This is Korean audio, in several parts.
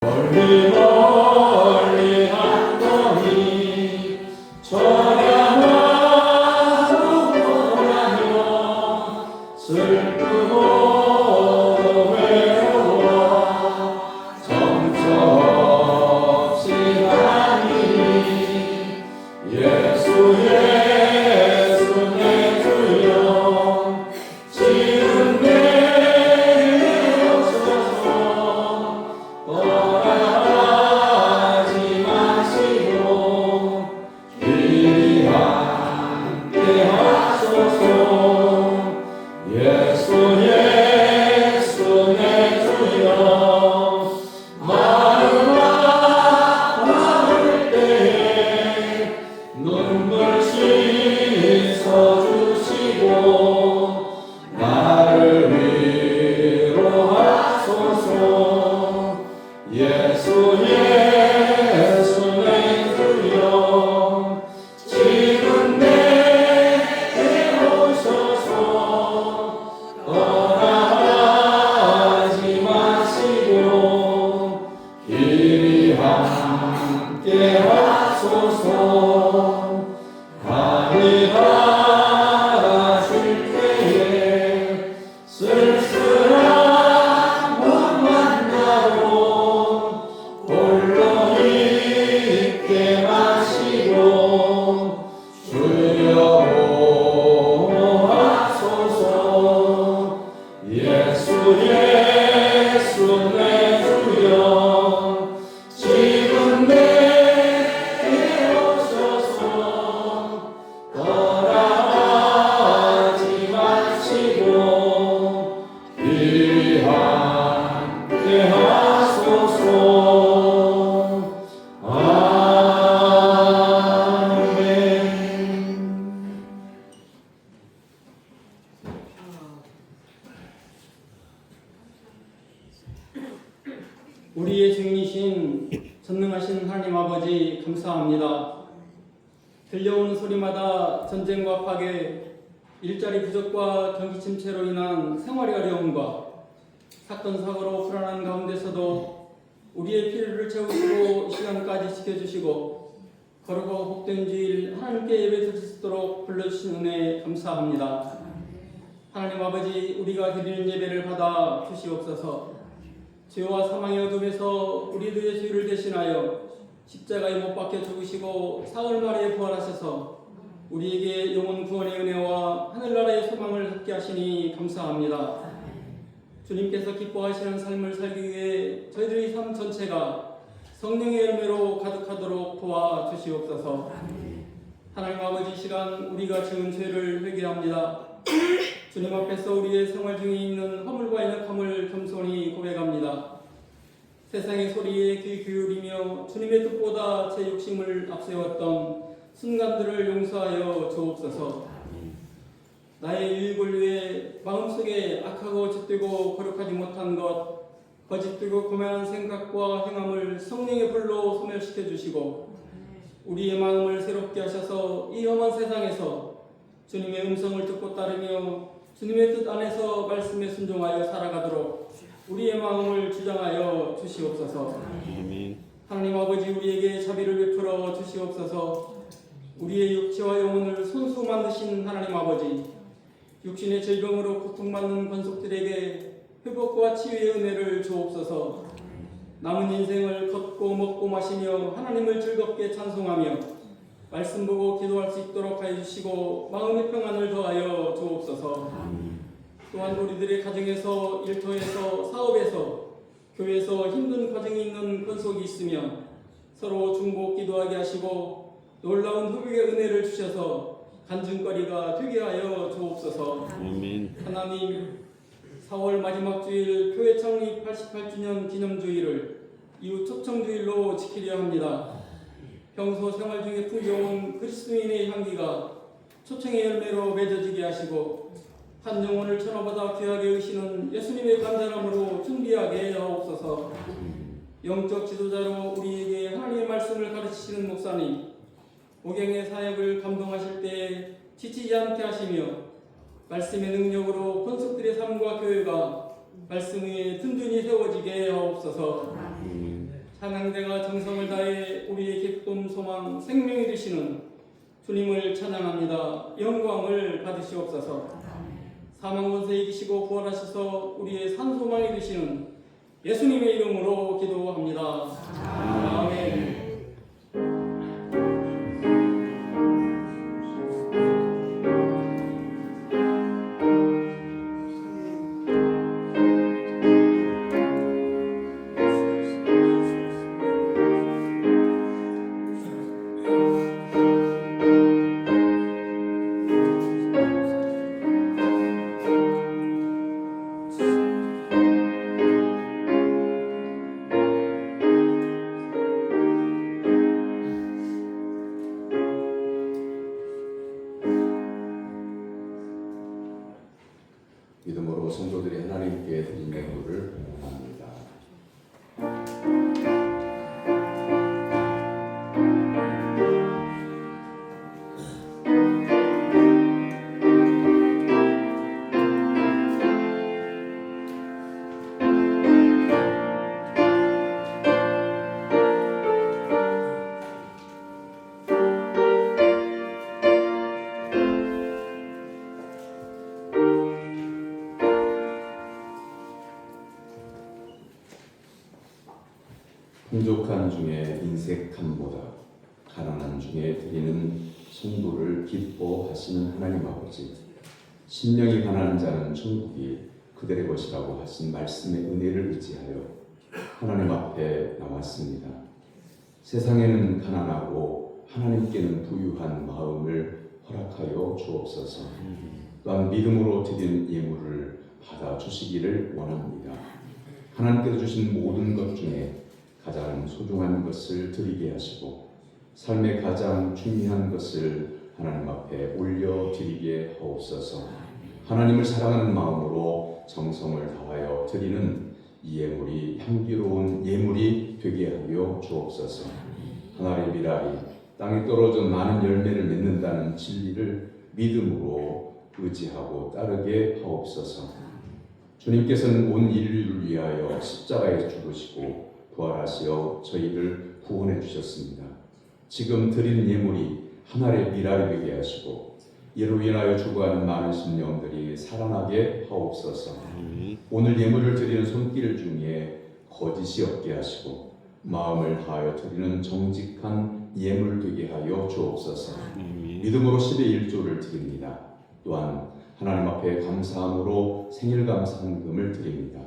멀리 멀리 한 너희 저량하고 떠나며 슬프고 외로워 정처없이 가니 예수 내 주여 지금 내게 오셔서 떠나가지 마시고 길이 함께 하소서. 예수 내 주여 마음 아플 때에 눈물 씻어주시고 나를 위로하소서. 예수 내 주여 지금 내게 오셔서 떠나가지 마시고 길이 함께 하소서. 하늘 가실 때에 쓸쓸한 못 만나고 홀로 있게 마시고 주여 보호하소서. 예수 내 주여 지금 내게 오셔서 떠나가지 마시고 길이 함께 하소서. 아멘. 우리의 주인이신 전능하신 하나님 아버지 감사합니다. 들려오는 소리마다 전쟁과 파괴, 일자리 부족과 경기 침체로 인한 생활의 어려움과 사건 사고로 불안한 가운데서도 우리의 필요를 채우시고 시간까지 지켜주시고 거룩하고 복된 주일 하나님께 예배 드릴 수 있도록 불러주신 은혜 감사합니다. 하나님 아버지, 우리가 드리는 예배를 받아 주시옵소서. 죄와 사망의 어둠에서 우리들의 죄를 대신하여 십자가에 못 박혀 죽으시고 사흘 만에 부활하셔서 우리에게 영원 구원의 은혜와 하늘나라의 소망을 갖게 하시니 감사합니다. 주님께서 기뻐하시는 삶을 살기 위해 저희들의 삶 전체가 성령의 열매로 가득하도록 도와주시옵소서. 하나님 아버지, 시간 우리가 지은 죄를 회개합니다. 주님 앞에서 우리의 생활 중에 있는 허물과 연약함을 겸손히 고백합니다. 세상의 소리에 귀 기울이며 주님의 뜻보다 제 욕심을 앞세웠던 순간들을 용서하여 주옵소서. 나의 유익을 위해 마음속에 악하고 짙고 거룩하지 못한 것, 거짓되고 고만한 생각과 행함을 성령의 불로 소멸시켜 주시고 우리의 마음을 새롭게 하셔서 이 험한 세상에서 주님의 음성을 듣고 따르며 주님의 뜻 안에서 말씀에 순종하여 살아가도록 우리의 마음을 주장하여 주시옵소서. 아멘. 하나님 아버지, 우리에게 자비를 베풀어 주시옵소서. 우리의 육체와 영혼을 손수 만드신 하나님 아버지, 육신의 질병으로 고통받는 권속들에게 회복과 치유의 은혜를 주옵소서. 남은 인생을 걷고 먹고 마시며 하나님을 즐겁게 찬송하며 말씀 보고 기도할 수 있도록 하여 주시고 마음의 평안을 더하여 주옵소서. 또한 우리들의 가정에서, 일터에서, 사업에서, 교회에서 힘든 과정이 있는 권속이 있으며 서로 중보 기도하게 하시고 놀라운 회복의 은혜를 주셔서 간증거리가 되게 하여 주옵소서. 아멘. 하나님, 4월 마지막 주일 교회 창립 88주년 기념주일을 이후 초청주일로 지키려 합니다. 평소 생활 중에 풍겨온 그리스도인의 향기가 초청의 열매로 맺어지게 하시고 한 영혼을 천하보다 귀하게 여기시는 예수님의 간절함으로 준비하게 하옵소서. 영적 지도자로 우리에게 하나님의 말씀을 가르치시는 목사님, 목양의 사역을 감동하실 때 지치지 않게 하시며 말씀의 능력으로 권속들의 삶과 교회가 말씀 위에 든든히 세워지게 하옵소서. 찬양대가 정성을 다해 우리의 기쁨, 소망, 생명이 되시는 주님을 찬양합니다. 영광을 받으시옵소서. 사망 권세 이기시고 부활하셔서 우리의 산소망이 되시는 예수님의 이름으로 기도합니다. 아멘. 믿음으로 성도들이 하나님께 드린 예물을 합니다. 풍족한 중에 인색함보다 가난한 중에 드리는 성도를 기뻐하시는 하나님 아버지, 심령이 가난한 자는 천국이 그들의 것이라고 하신 말씀의 은혜를 의지하여 하나님 앞에 나왔습니다. 세상에는 가난하고 하나님께는 부유한 마음을 허락하여 주옵소서. 또한 믿음으로 드린 예물을 받아 주시기를 원합니다. 하나님께서 주신 모든 것 중에 가장 소중한 것을 드리게 하시고 삶의 가장 중요한 것을 하나님 앞에 올려드리게 하옵소서. 하나님을 사랑하는 마음으로 정성을 다하여 드리는 이 예물이 향기로운 예물이 되게 하여 주옵소서. 하나님의 미랄이 땅에 떨어져 많은 열매를 맺는다는 진리를 믿음으로 의지하고 따르게 하옵소서. 주님께서는 온 인류를 위하여 십자가에 죽으시고 부활하시어 저희를 구원해 주셨습니다. 지금 드리는 예물이 하늘의 미랄이 되게 하시고 이로 인하여 죽어가는 많은 심령들이 살아나게 하옵소서. 오늘 예물을 드리는 손길 중에 거짓이 없게 하시고 마음을 다하여 드리는 정직한 예물 되게 하여 주옵소서. 믿음으로 10의 1조를 드립니다. 또한 하나님 앞에 감사함으로 생일 감사금을 드립니다.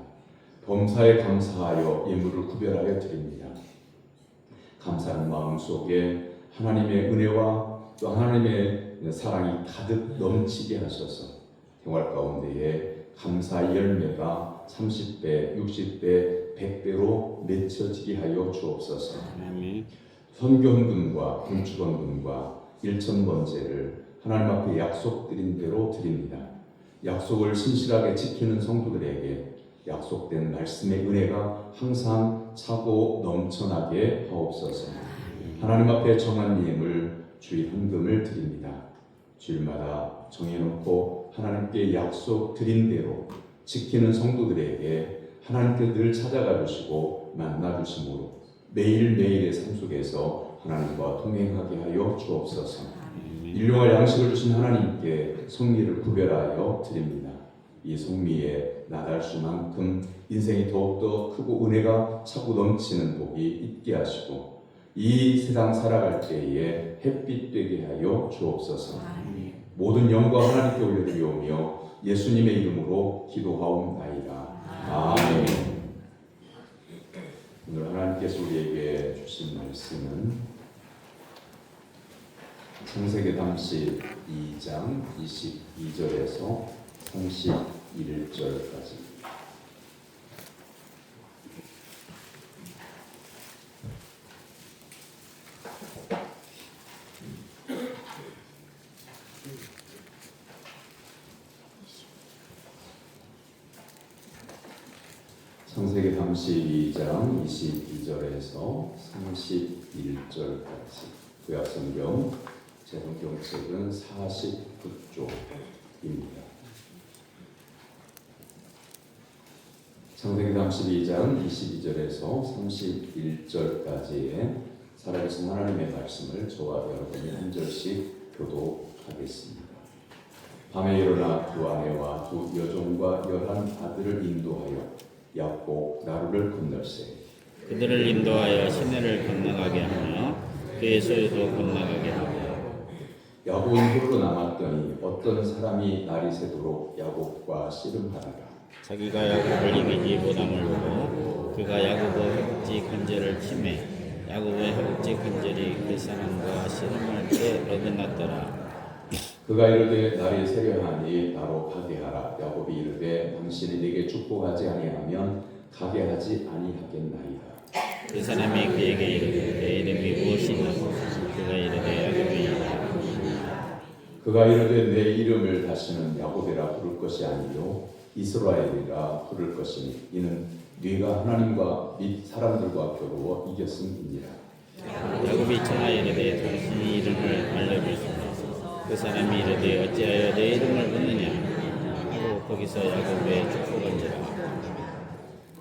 범사에 감사하여 예물을 구별하여 드립니다. 감사하는 마음 속에 하나님의 은혜와 또 하나님의 사랑이 가득 넘치게 하셔서 생활 가운데에 감사의 열매가 30배, 60배, 100배로 맺혀지게 하여 주옵소서. 선교헌금과 건축헌금과 일천번제를 하나님 앞에 약속드린 대로 드립니다. 약속을 신실하게 지키는 성도들에게 약속된 말씀의 은혜가 항상 차고 넘쳐나게 하옵소서. 하나님 앞에 정한 예물 주일 헌금을 드립니다. 주일마다 정해놓고 하나님께 약속 드린 대로 지키는 성도들에게 하나님께 늘 찾아가 주시고 만나 주심으로 매일매일의 삶 속에서 하나님과 동행하게 하여 주옵소서. 일용할 양식을 주신 하나님께 성미를 구별하여 드립니다. 이 성미에 나달수만큼 인생이 더욱더 크고 은혜가 차고 넘치는 복이 있게 하시고 이 세상 살아갈 때에 햇빛 되게 하여 주옵소서. 모든 영광 하나님께 올려드리오며 예수님의 이름으로 기도하옵나이다. 아멘. 오늘 하나님께서 우리에게 주신 말씀은 창세기 32장 22절에서 31절까지. 창세기 32장 22절에서 31절까지. 구약성경 제성경책은 49쪽입니다. 창세기 32장 22절에서 31절까지의 살아계신 하나님의 말씀을 저와 여러분이 한 절씩 교독하겠습니다. 밤에 일어나 두 아내와 두 여종과 11 아들을 인도하여 야곱 나루를 건널세. 그들을 인도하여 시내를 건너가게 하며 그의 소유도 건너가게 하며 야곱은 홀로 남았더니 어떤 사람이 날이 새도록 야곱과 씨름하다가 자기가 야곱을 이기지 못함을 보고 그가 야곱의 허벅지 관절을 치매 야곱의 허벅지 관절이 그 사람과 씨름할 때 어긋났더라. 그가 이르되 날이 새려하니 나로 가게 하라. 야곱이 이르되 당신이 내게 축복하지 아니하면 가게 하지 아니하겠나이다. 그 사람이 그에게 이르되 내 이름이 무엇이냐. 그가 이르되 야곱이니라. 그가 이르되 내 이름을 다시는 야곱이라 부를 것이 아니요 이스라엘이라 부를 것이니 이는 네가 하나님과 및 사람들과 겨루어 이겼음이니라. 야곱이 청하여 이르되 당신의 이름을 알려주소서. 그 사람이 이르되 어찌하여 내 이름을 묻느냐 하고 거기서 야곱의 축복한지라.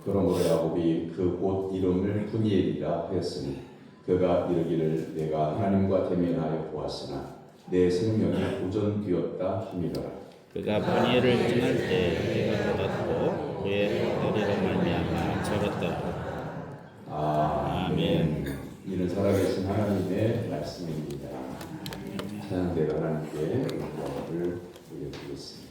그러므로 야곱이 그 곳 이름을 브니엘이라 하였으니 그가 이르기를 내가 하나님과 대면하여 보았으나 내 생명이 보존되었다 함이더라. 그가 브니엘을 떠날 때 해가 돋았고 그의 허리로 말미암아 절었더라. 아멘. 이는 살아계신 하나님의 말씀입니다. 찬양대로 하나님께 영광을 올려드리겠습니다.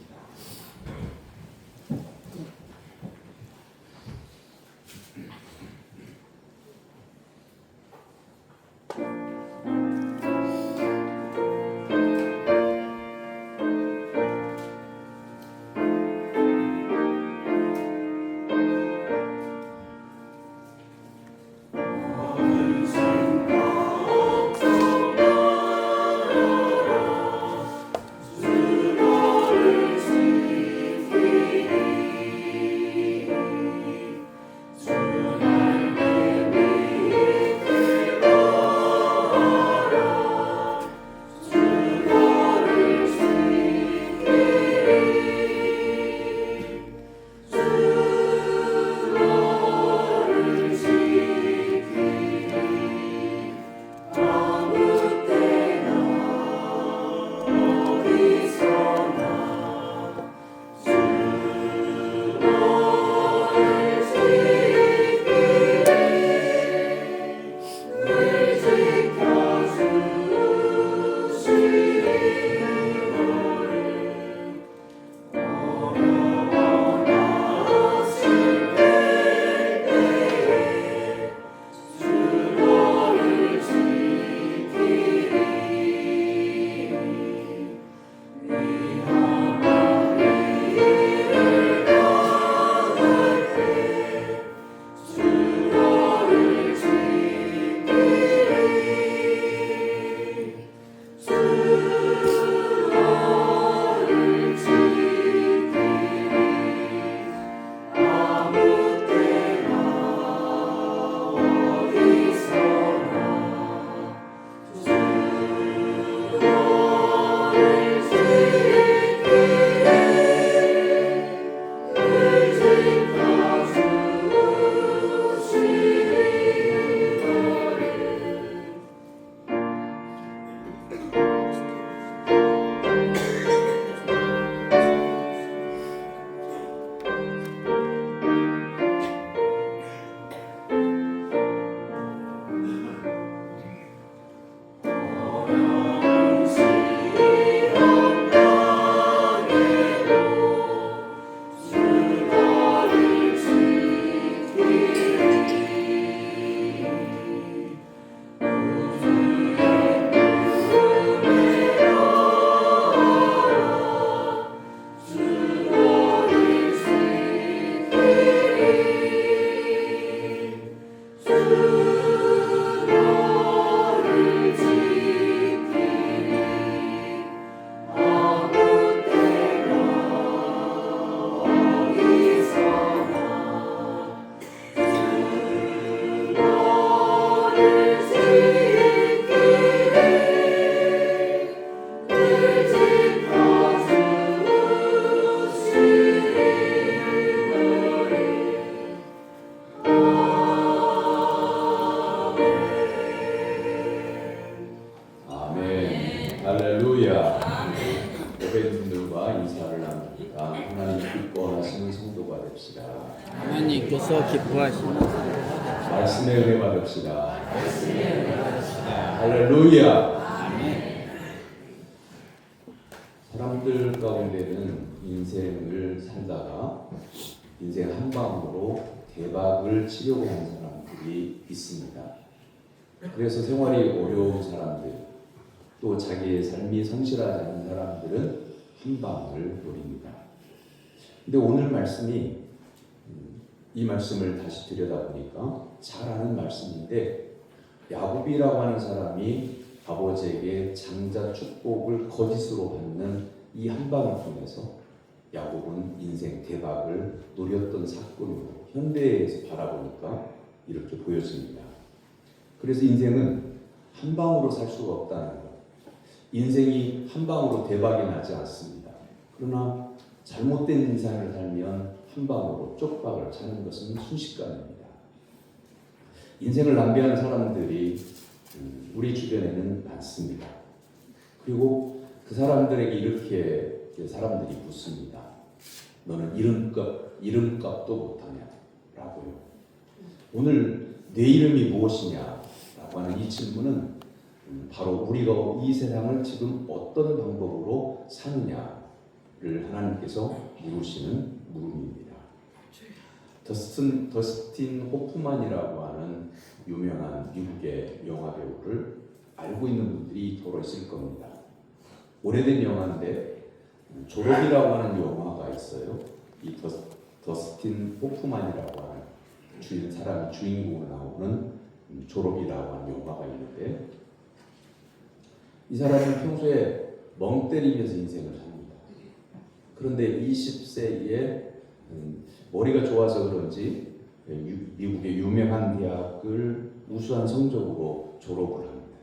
거기서 기뻐하시는 말씀의 은혜 받읍시다. 할렐루야. 사람들 가운데는 인생을 살다가 인생 한 방으로 대박을 치려고 하는 사람들이 있습니다. 그래서 생활이 어려운 사람들, 또 자기의 삶이 성실하지 않은 사람들은 한 방을 노립니다. 근데 오늘 말씀이 이 말씀을 다시 들여다보니까 잘 아는 말씀인데, 야곱이라고 하는 사람이 아버지에게 장자 축복을 거짓으로 받는 이 한 방을 통해서 야곱은 인생 대박을 노렸던 사건으로 현대에서 바라보니까 이렇게 보여집니다. 그래서 인생은 한 방으로 살 수가 없다는 것. 인생이 한 방으로 대박이 나지 않습니다. 그러나 잘못된 인생을 살면 한 방으로 쪽박을 차는 것은 순식간입니다. 인생을 낭비하는 사람들이 우리 주변에는 많습니다. 그리고 그 사람들에게 이렇게 사람들이 묻습니다. 너는 이름값도 못하냐? 라고요. 오늘 내 이름이 무엇이냐라고 하는 이 질문은 바로 우리가 이 세상을 지금 어떤 방법으로 사느냐를 하나님께서 물으시는 물음입니다. 더스틴 호프만이라고 하는 유명한 미국의 영화 배우를 알고 있는 분들이 더러 있을 겁니다. 오래된 영화인데 졸업이라고 하는 영화가 있어요. 이 더스틴 호프만이라고 하는 사람이 주인공으로 나오는 졸업이라고 하는 영화가 있는데, 이 사람은 평소에 멍 때리면서 인생을 삽니다. 그런데 20세에 머리가 좋아서 그런지 미국의 유명한 대학을 우수한 성적으로 졸업을 합니다.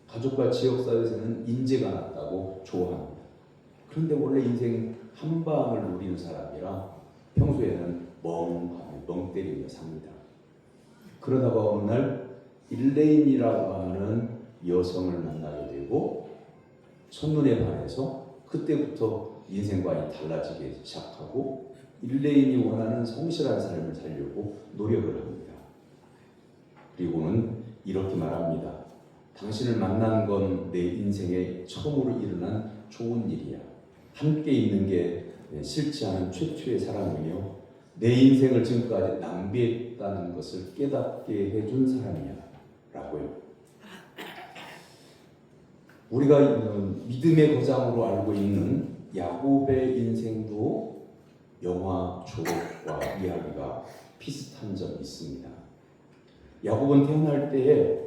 가족과 지역사회에서는 인재가 낮다고 좋아합니다. 그런데 원래 인생 한 방을 누리는 사람이라 평소에는 멍 때리며 삽니다. 그러다가 어느 날 일레인이라고 하는 여성을 만나게 되고 첫눈에 반해서 그때부터 인생관이 달라지기 시작하고 일레인이 원하는 성실한 삶을 살려고 노력을 합니다. 그리고는 이렇게 말합니다. 당신을 만난 건 내 인생에 처음으로 일어난 좋은 일이야. 함께 있는 게 싫지 않은 최초의 사랑이며 내 인생을 지금까지 낭비했다는 것을 깨닫게 해준 사람이야. 라고요. 우리가 믿음의 거장으로 알고 있는 야곱의 인생도 영화 졸업과 이야기가 비슷한 점이 있습니다. 야곱은 태어날 때에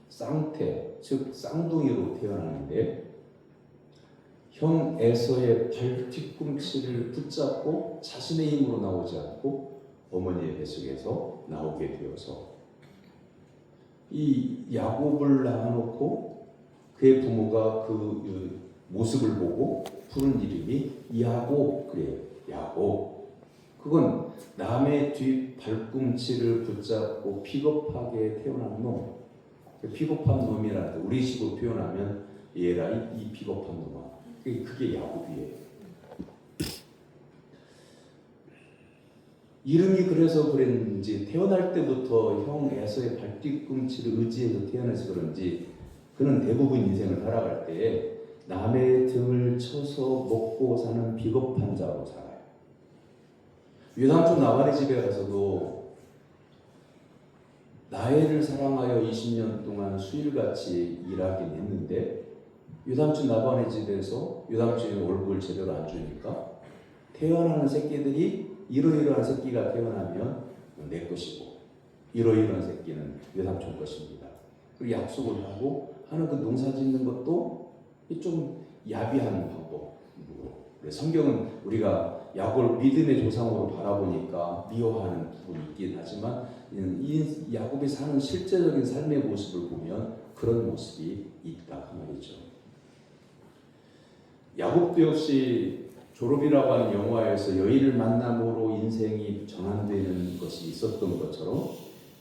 쌍태, 즉 쌍둥이로 태어나는데 형 에서의 발 뒤꿈치를 붙잡고 자신의 힘으로 나오지 않고 어머니의 뱃속에서 나오게 되어서 이 야곱을 낳아놓고 그의 부모가 그 모습을 보고 부른 이름이 야곱, 그래요. 야곱. 그건 남의 뒷 발꿈치를 붙잡고 비겁하게 태어난 놈. 비겁한 놈이라는데 우리 식으로 표현하면 얘라 이 비겁한 놈아. 그게 야곱이에요. 이름이 그래서 그랬는지 태어날 때부터 형 에서의 발뒤꿈치를 의지해서 태어나서 그런지 그는 대부분 인생을 살아갈 때에 남의 등을 쳐서 먹고 사는 비겁한 자로 살아요. 외삼촌 나발의 집에 가서도 나해를 사랑하여 20년 동안 수일같이 일하긴 했는데 외삼촌 나발의 집에서 외삼촌이 월급을 제대로 안 주니까 태어나는 새끼들이 이러이러한 새끼가 태어나면 내 것이고 이러이러한 새끼는 외삼촌 것입니다. 그리고 약속을 하고 하는 그 농사 짓는 것도 좀 야비한 방법. 성경은 우리가 야곱을 믿음의 조상으로 바라보니까 미워하는 부분이 있긴 하지만 이 야곱이 사는 실제적인 삶의 모습을 보면 그런 모습이 있다 그 말이죠. 야곱도 역시 졸업이라고 하는 영화에서 여인을 만남으로 인생이 전환되는 것이 있었던 것처럼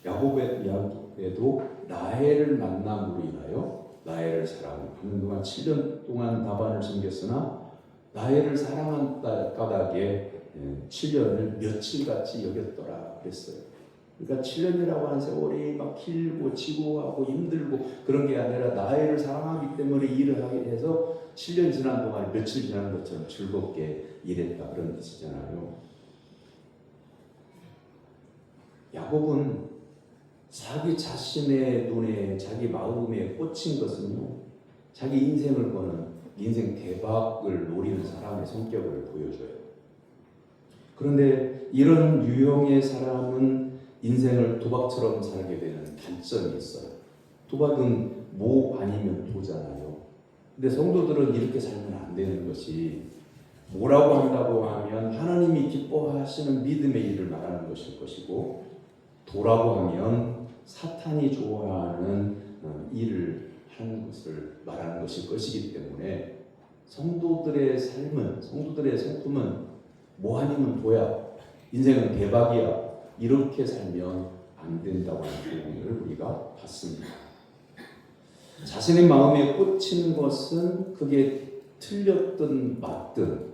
야곱에도 라헬을 만남으로 인하여 라헬을 사랑하는 동안 7년 동안 라반을 섬겼으나 라헬을 사랑한 까닭에 7년을 며칠같이 여겼더라. 그랬어요. 그러니까 7년이라고 하는 세월이 막 길고 지고하고 힘들고 그런 게 아니라 나이를 사랑하기 때문에 일을 하게 해서 7년 지난 동안 며칠 지난 것처럼 즐겁게 일했다 그런 뜻이잖아요. 야곱은 자기 자신의 눈에 자기 마음에 꽂힌 것은요, 자기 인생을 거는 인생 대박을 노리는 사람의 성격을 보여줘요. 그런데 이런 유형의 사람은 인생을 도박처럼 살게 되는 단점이 있어요. 도박은 모 아니면 도잖아요. 근데 성도들은 이렇게 살면 안 되는 것이, 뭐라고 한다고 하면 하나님이 기뻐하시는 믿음의 일을 말하는 것일 것이고, 도라고 하면 사탄이 좋아하는 일을 하는 것을 말하는 것일 것이기 때문에 성도들의 삶은, 성도들의 성품은 뭐 아니면 도야, 인생은 대박이야, 이렇게 살면 안 된다고 하는 부분을 우리가 봤습니다. 자신의 마음에 꽂힌 것은 그게 틀렸든 맞든,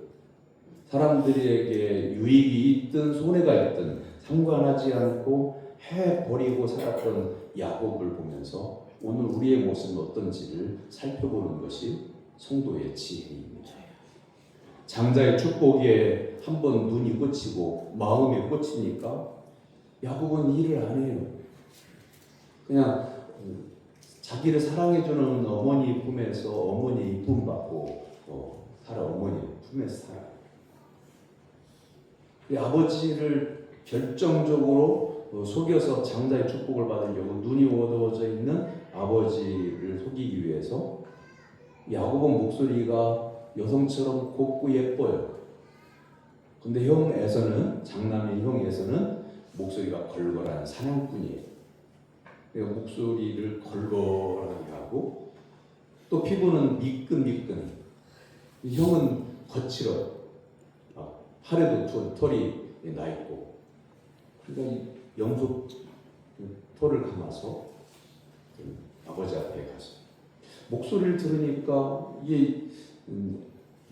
사람들에게 유익이 있든 손해가 있든 상관하지 않고 해버리고 살았던 야곱을 보면서 오늘 우리의 모습은 어떤지를 살펴보는 것이 성도의 지혜입니다. 장자의 축복에 한번 눈이 꽂히고 마음에 꽂히니까 야곱은 일을 안 해요. 그냥 자기를 사랑해주는 어머니 품에서 어머니 이쁨 받고 살아, 어머니 품에서 살아요. 아버지를 결정적으로 속여서 장자의 축복을 받으려고 눈이 어두워져 있는 아버지를 속이기 위해서 야곱은 목소리가 여성처럼 곱고 예뻐요. 근데 형 에서는, 장남의 형 에서는 목소리가 걸걸한 사냥꾼이에요. 그러니까 목소리를 걸걸하게 하고 또 피부는 미끈미끈해. 형은 거칠어요. 팔에도 털이 나 있고. 그러니까 염소 털을 감아서 아버지 앞에 가서 목소리를 들으니까 이게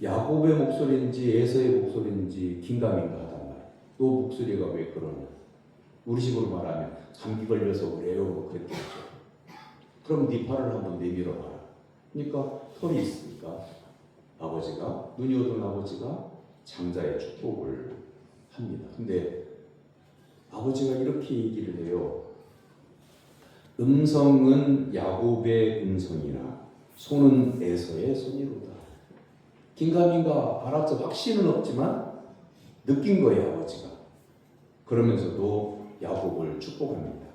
야곱의 목소리인지 에서의 목소리인지 긴가민가 하단 말이야. 너 목소리가 왜 그러냐? 우리 식으로 말하면 감기 걸려서 그래요, 뭐 그랬겠죠. 그럼 네 팔을 한번 내밀어 봐라. 그러니까 털이 있으니까 아버지가, 눈이 어두운 아버지가 장자의 축복을 합니다. 근데 아버지가 이렇게 얘기를 해요. 음성은 야곱의 음성이나 손은 에서의 손이로다. 긴가민가 알았죠. 확신은 없지만 느낀 거예요, 아버지가. 그러면서도 야곱을 축복합니다.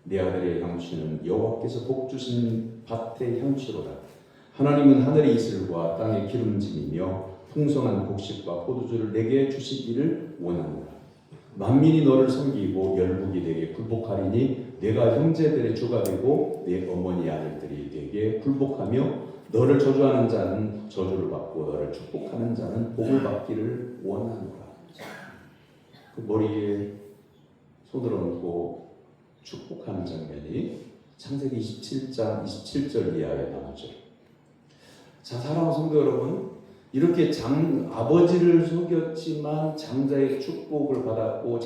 내 아들의 향취는 여호와께서 복 주신 밭의 향취로다. 하나님은 하늘의 이슬과 땅의 기름짐이며 풍성한 곡식과 포도주를 내게 주시기를 원하노라. 만민이 너를 섬기고 열국이 내게 굴복하리니 내가 형제들의 주가 되고 내 어머니 아들들이 내게 굴복하며 너를 저주하는 자는 저주를 받고 너를 축복하는 자는 복을 받기를 원하노라. 그 머리에 손을 얹고 축복하는 장면이 창세기 27장 27절 이하에 나오죠. 자, 사랑하는 성도 여러분, 이렇게 아버지를 속였지만 장자의 축복을 받았고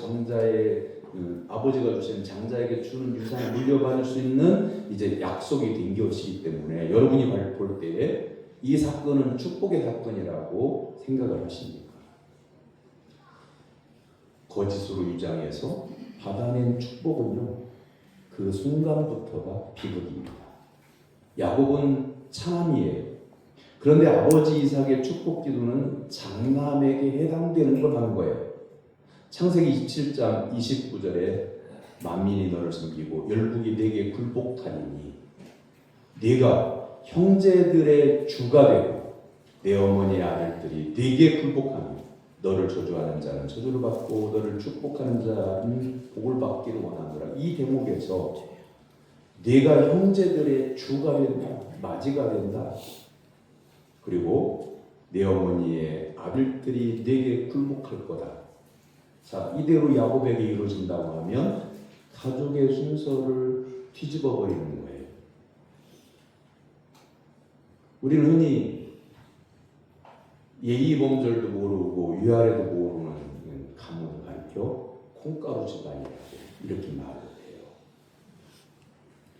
아버지가 주신 장자에게 주는 유산을 물려받을 수 있는 이제 약속이 된 것이기 때문에 여러분이 볼 때에 이 사건은 축복의 사건이라고 생각을 하십니까? 거짓으로 유장해서 받아낸 축복은요, 그 순간부터가 비극입니다. 야곱은 차남이에요. 그런데 아버지 이삭의 축복 기도는 장남에게 해당되는 걸 한 거예요. 창세기 27장 29절에 만민이 너를 섬기고 열국이 내게 굴복하리니 네가 형제들의 주가 되고 내 어머니의 아들들이 네게 굴복하며 너를 저주하는 자는 저주를 받고 너를 축복하는 자는 복을 받기를 원하노라. 이 대목에서 네가 형제들의 주가 된다, 맞이가 된다. 그리고 내 어머니의 아들들이 네게 굴복할 거다. 자, 이대로 야곱에게 이루어진다고 하면 가족의 순서를 뒤집어 버리는 거예요. 우리는 흔히 예의범절도 모르고 위아래도 모르는 가문을 가리켜 콩가루 집안이라고 이렇게 말을 해요.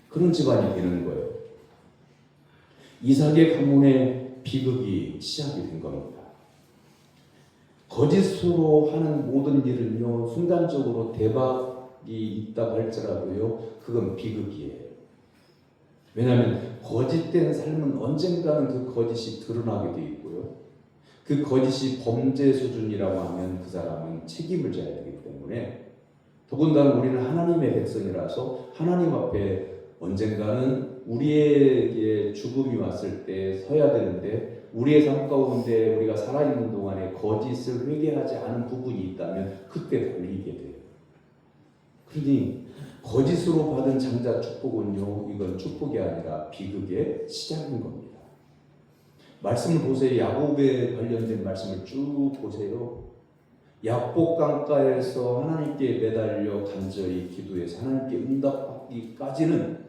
그런 집안이 되는 거예요. 이삭의 가문의 비극이 시작이 된 겁니다. 거짓으로 하는 모든 일은요, 순간적으로 대박이 있다고 할지라도요, 그건 비극이에요. 왜냐하면 거짓된 삶은 언젠가는 그 거짓이 드러나게 돼 있고요. 그 거짓이 범죄 수준이라고 하면 그 사람은 책임을 져야 되기 때문에, 더군다나 우리는 하나님의 백성이라서 하나님 앞에 언젠가는 우리에게 죽음이 왔을 때 서야 되는데, 우리의 삶 가운데 우리가 살아있는 동안에 거짓을 회개하지 않은 부분이 있다면 그때 걸리게 돼요. 그러니 거짓으로 받은 장자 축복은요, 이건 축복이 아니라 비극의 시작인 겁니다. 말씀을 보세요. 야곱에 관련된 말씀을 쭉 보세요. 야복 강가에서 하나님께 매달려 간절히 기도해서 하나님께 응답받기까지는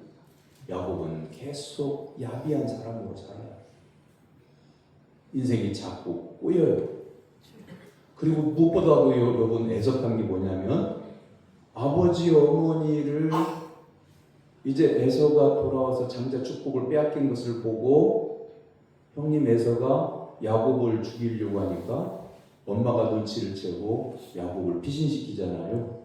야곱은 계속 야비한 사람으로 살아요. 인생이 자꾸 꼬여요. 그리고 무엇보다도 여러분 애석한 게 뭐냐면, 아버지 어머니를 이제 에서가 돌아와서 장자 축복을 빼앗긴 것을 보고 형님 에서가 야곱을 죽이려고 하니까 엄마가 눈치를 채고 야곱을 피신시키잖아요.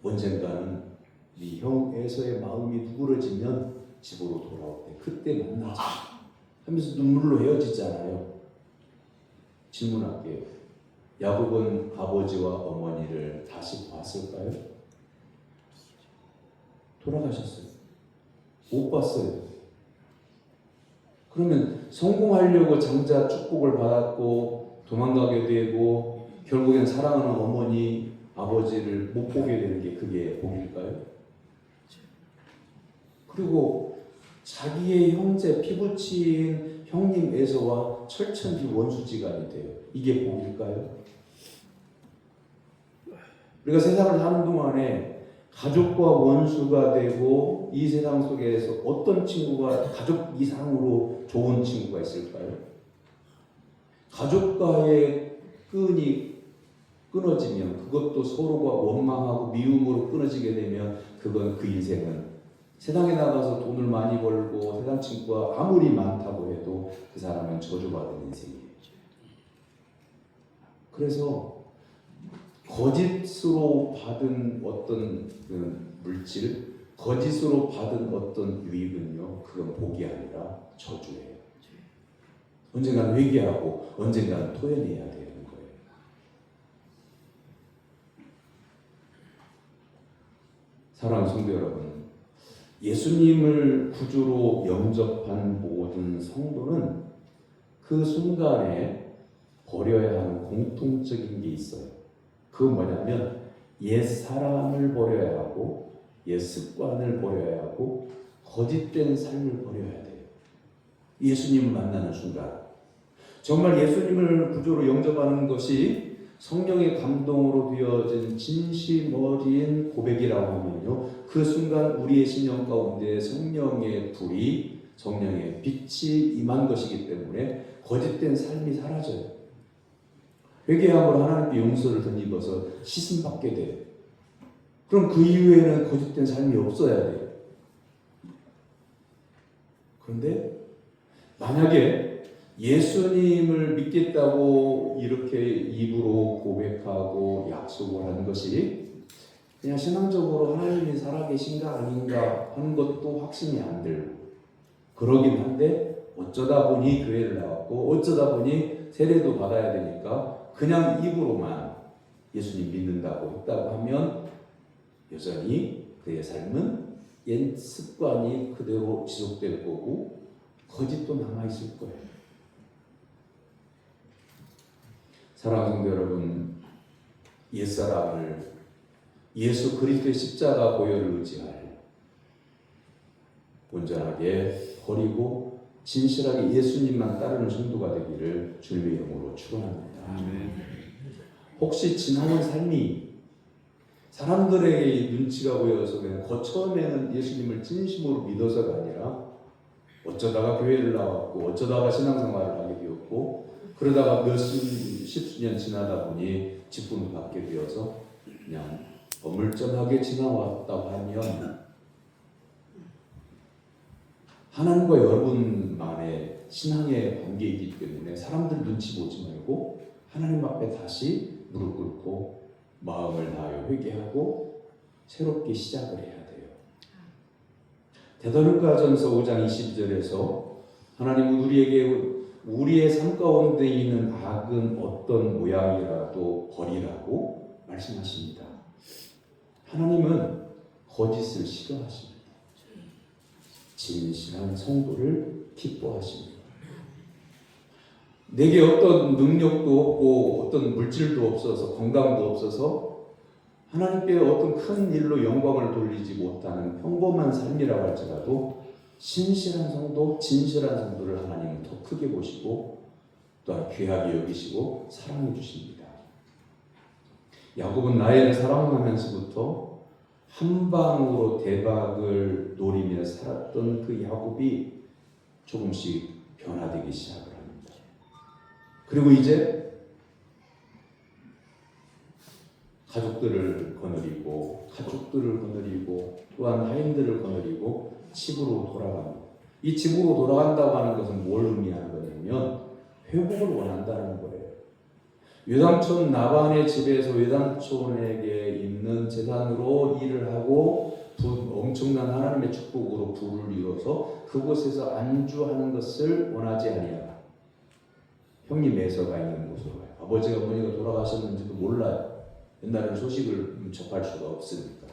언젠가는 네 형 에서의 마음이 누그러지면 집으로 돌아올 때 그때 만나자 하면서 눈물로 헤어지잖아요. 질문할게요. 야곱은 아버지와 어머니를 다시 봤을까요? 돌아가셨어요. 못 봤어요. 그러면 성공하려고 장자 축복을 받았고 도망가게 되고 결국엔 사랑하는 어머니, 아버지를 못 보게 되는 게 그게 복일까요? 그리고 자기의 형제, 피부치인 형님 에서와 철천지 원수지간이 돼요. 이게 복일까요? 우리가 세상을 사는 동안에 가족과 원수가 되고 이 세상 속에서 어떤 친구가 가족 이상으로 좋은 친구가 있을까요? 가족과의 끈이 끊어지면, 그것도 서로가 원망하고 미움으로 끊어지게 되면 그건 그 인생은 세상에 나가서 돈을 많이 벌고 세상 친구가 아무리 많다고 해도 그 사람은 저주받은 인생이에요. 그래서 거짓으로 받은 어떤 그 물질, 거짓으로 받은 어떤 유익은요, 그건 복이 아니라 저주예요. 언젠가는 회개하고 언젠가는 토해내야 되는 거예요. 사랑하는 성도 여러분, 예수님을 구주로 영접한 모든 성도는 그 순간에 버려야 하는 공통적인 게 있어요. 그건 뭐냐면 옛 사람을 버려야 하고 옛 습관을 버려야 하고 거짓된 삶을 버려야 돼요. 예수님을 만나는 순간 정말 예수님을 구주로 영접하는 것이 성령의 감동으로 되어진 진심 어린 고백이라고 하면요, 그 순간 우리의 신령 가운데 성령의 불이, 성령의 빛이 임한 것이기 때문에 거짓된 삶이 사라져요. 회개함으로 하나님께 용서를 덧입어서 씻음 받게 돼요. 그럼 그 이후에는 거짓된 삶이 없어야 돼요. 그런데 만약에 예수님을 믿겠다고 이렇게 입으로 고백하고 약속을 하는 것이 그냥 신앙적으로 하나님이 살아계신가 아닌가 하는 것도 확신이 안 들고, 그러긴 한데 어쩌다 보니 교회를 나왔고 어쩌다 보니 세례도 받아야 되니까 그냥 입으로만 예수님 믿는다고 했다고 하면 여전히 그의 삶은 옛 습관이 그대로 지속될 거고 거짓도 남아있을 거예요. 사랑하는 성도 여러분, 옛사람을 예수 그리스도의 십자가 보혈을 의지하여 온전하게 버리고 진실하게 예수님만 따르는 성도가 되기를 주님의 이름으로 축원합니다. 혹시 지나온 삶이 사람들에게 눈치가 보여서 그냥 처음에는 예수님을 진심으로 믿어서가 아니라 어쩌다가 교회를 나왔고 어쩌다가 신앙생활을 하게 되었고 그러다가 십수년 지나다 보니 직분을 받게 되어서 그냥 어물쩡하게 지나왔다고 하면 하나님과 여러분만의 신앙의 관계이기 때문에 사람들 눈치 보지 말고 하나님 앞에 다시 무릎 꿇고 마음을 다하여 회개하고 새롭게 시작을 해야 돼요. 데살로니가전서 5장 22절에서 하나님은 우리의 삶 가운데 있는 악은 어떤 모양이라도 버리라고 말씀하십니다. 하나님은 거짓을 싫어하십니다. 진실한 성도를 기뻐하십니다. 내게 어떤 능력도 없고 어떤 물질도 없어서 건강도 없어서 하나님께 어떤 큰 일로 영광을 돌리지 못하는 평범한 삶이라고 할지라도 신실한 성도, 진실한 성도를 하나님은 더 크게 보시고 또한 귀하게 여기시고 사랑해 주십니다. 야곱은 나혜를 사랑하면서부터 한 방으로 대박을 노리며 살았던 그 야곱이 조금씩 변화되기 시작을 합니다. 그리고 이제 가족들을 거느리고 또한 하인들을 거느리고 집으로 돌아갑니다. 이 집으로 돌아간다고 하는 것은 뭘 의미하는 거냐면 회복을 원한다는 거예요. 외삼촌 나반의 집에서 외삼촌에게 있는 재산으로 일을 하고 엄청난 하나님의 축복으로 부를 이뤄서 그곳에서 안주하는 것을 원하지 아니하라. 형님 에서가 있는 곳으로 가요. 아버지가 어머니가 돌아가셨는지도 몰라요. 옛날에는 소식을 접할 수가 없으니까.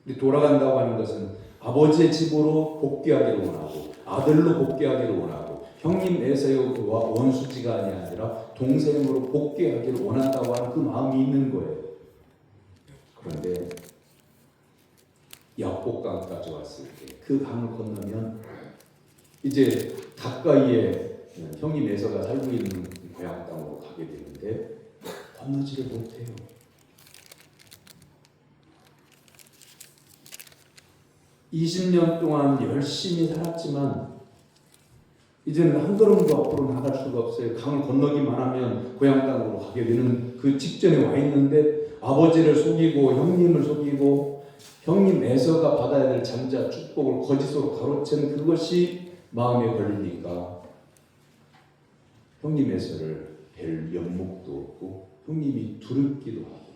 근데 돌아간다고 하는 것은 아버지의 집으로 복귀하기를 원하고 아들로 복귀하기를 원하고 형님 에서와 원수지가 아니라 동생으로 복귀하기를 원한다고 하는 그 마음이 있는 거예요. 그런데 야복강까지 왔을 때 그 강을 건너면 이제 가까이에 형님 에서가 살고 있는 고향 땅으로 가게 되는데 건너지를 못해요. (20년) 동안 열심히 살았지만 이제는 한 걸음도 앞으로 나갈 수가 없어요. 강을 건너기만 하면 고향 땅으로 가게 되는 그 직전에 와 있는데 아버지를 속이고 형님을 속이고 형님 에서가 받아야 될 장자 축복을 거짓으로 가로챈 그것이 마음에 걸리니까 형님 에서를 뵐 면목도 없고 형님이 두렵기도 하고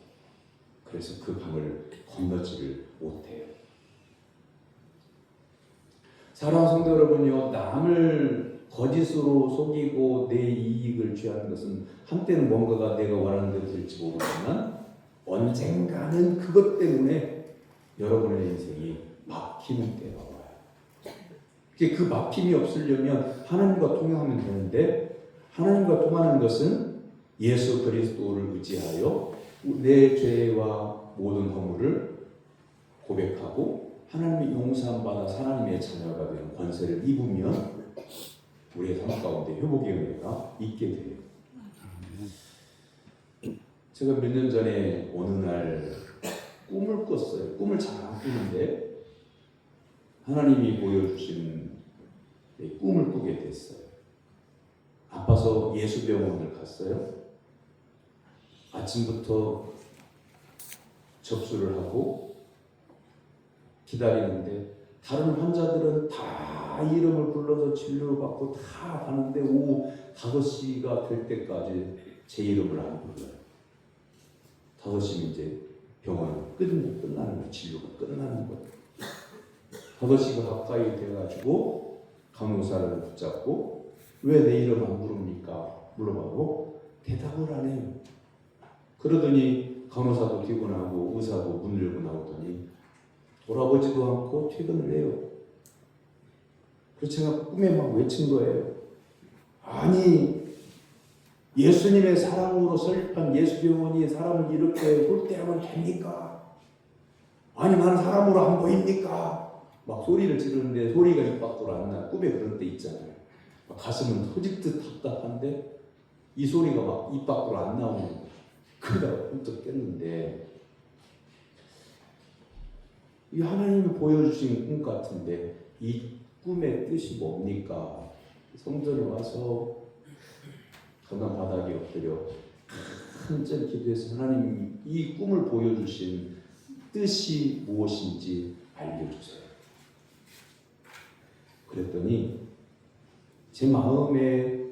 그래서 그 강을 건너지를 못해요. 사랑하는 성도 여러분요, 남을 거짓으로 속이고 내 이익을 취하는 것은 한때는 뭔가가 내가 원하는 대로 될지 모르지만 언젠가는 그것 때문에 여러분의 인생이 막히는 때가 와요. 그 막힘이 없으려면 하나님과 통하면 되는데 하나님과 통하는 것은 예수 그리스도를 의지하여 내 죄와 모든 허물을 고백하고 하나님의 용서함 받아 하나님의 자녀가 되는 권세를 입으면 우리의 삶 가운데 회복의 은혜가 있게 돼요. 제가 몇 년 전에 어느 날 꿈을 꿨어요. 꿈을 잘 안 꾸는데 하나님이 보여주신 꿈을 꾸게 됐어요. 아파서 예수병원을 갔어요. 아침부터 접수를 하고 기다리는데 다른 환자들은 다 이름을 불러서 진료를 받고 다 하는데 오후 5시가 될 때까지 제 이름을 안 불러요. 5시면 이제 병원은 끝나는 거예요. 진료가 끝나는 거예요. 5시가 가까이 돼가지고 간호사를 붙잡고 왜 내 이름 안 부릅니까? 물어보고 대답을 안 해요. 그러더니 간호사도 퇴근하고 의사도 문 열고 나오더니 돌아보지도 않고 퇴근을 해요. 그래서 제가 꿈에 막 외친 거예요. 아니 예수님의 사랑으로 설립한 예수병원이 사람을 이렇게 홀대하면 됩니까? 아니 나는 사람으로 안 보입니까? 막 소리를 지르는데 소리가 입 밖으로 안 나. 꿈에 그런 때 있잖아요. 막 가슴은 터질 듯 답답한데 이 소리가 막 입 밖으로 안 나오는 거예요. 그러다가 훌쩍 깼는데 이 하나님이 보여주신 꿈 같은데 이 꿈의 뜻이 뭡니까? 성전에 와서 강당 바닥에 엎드려 한절 기도해서 하나님 이 꿈을 보여주신 뜻이 무엇인지 알려주세요. 그랬더니 제 마음에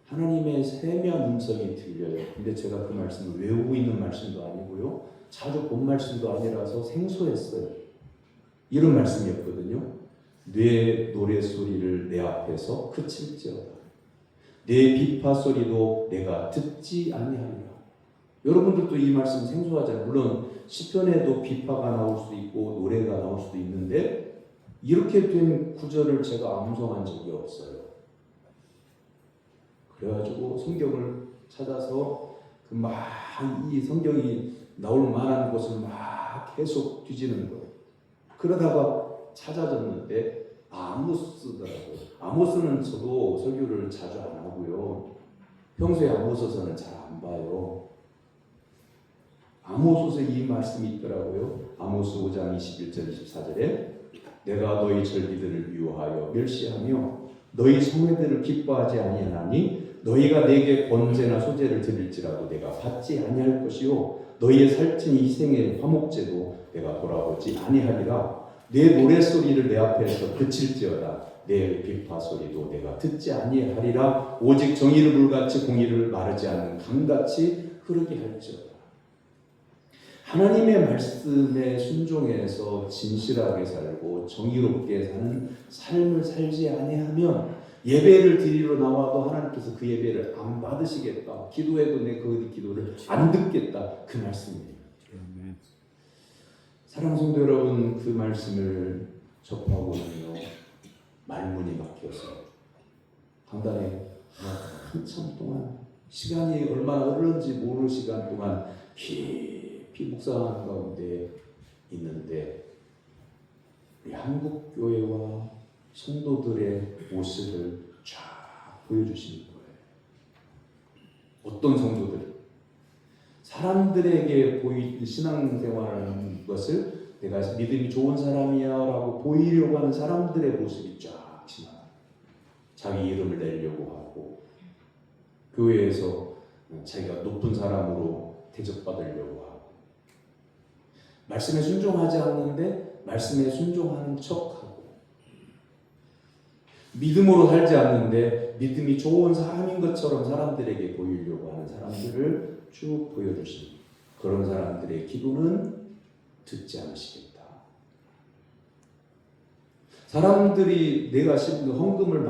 하나님의 세미한 음성이 들려요. 근데 제가 그 말씀을 외우고 있는 말씀도 아니고요. 자주 본 말씀도 아니라서 생소했어요. 이런 말씀이었거든요. 내 노래소리를 내 앞에서 그칠지어다. 내 비파 소리도 내가 듣지 아니하리라. 여러분들도 이 말씀 생소하잖아요. 물론 시편에도 비파가 나올 수도 있고 노래가 나올 수도 있는데 이렇게 된 구절을 제가 암송한 적이 없어요. 그래가지고 성경을 찾아서 이 성경이 나올 만한 곳을 막 계속 뒤지는 거예요. 그러다가 찾아졌는데 아모스더라고요. 아모스는 저도 설교를 자주 안 하고요. 평소에 아모스서는 잘 안 봐요. 아모스에 이 말씀이 있더라고요. 아모스 5장 21절 24절에 내가 너희 절기들을 미워하여 멸시하며 너희 성회들을 기뻐하지 아니하나니 너희가 내게 번제나 소제를 드릴지라도 내가 받지 아니할 것이요 너희의 살찐 희생의 화목제도 내가 돌아보지 아니하리라. 내 노랫소리를 내 앞에서 그칠지어다. 내 비파 소리도 내가 듣지 아니하리라. 오직 정의를 물같이 공의를 마르지 않는 강같이 흐르게 할지어다. 하나님의 말씀에 순종해서 진실하게 살고 정의롭게 사는 삶을 살지 아니하면 예배를 드리러 나와도 하나님께서 그 예배를 안 받으시겠다. 기도해도 내 그 기도를 안 듣겠다. 그 말씀이에요. 사랑하는 성도 여러분, 그 말씀을 접하고는요 말문이 막혀서 강단에 한참 동안 시간이 얼마나 흐르는지 모르는 시간 동안 깊이 묵상하는 가운데 있는데 우리 한국 교회와 성도들의 모습을 쫙 보여주시는 거예요. 어떤 성도들? 사람들에게 신앙생활하는 것을 내가 믿음이 좋은 사람이야 라고 보이려고 하는 사람들의 모습이 쫙 지나가요. 자기 이름을 내려고 하고 교회에서 자기가 높은 사람으로 대접받으려고 하고 말씀에 순종하지 않는데 말씀에 순종하는 척하고 믿음으로 살지 않는데 믿음이 좋은 사람인 것처럼 사람들에게 보이려고 하는 사람들을 쭉 보여주십니다. 그런 사람들의 기도는 듣지 않으시겠다. 사람들이 내가 헌금을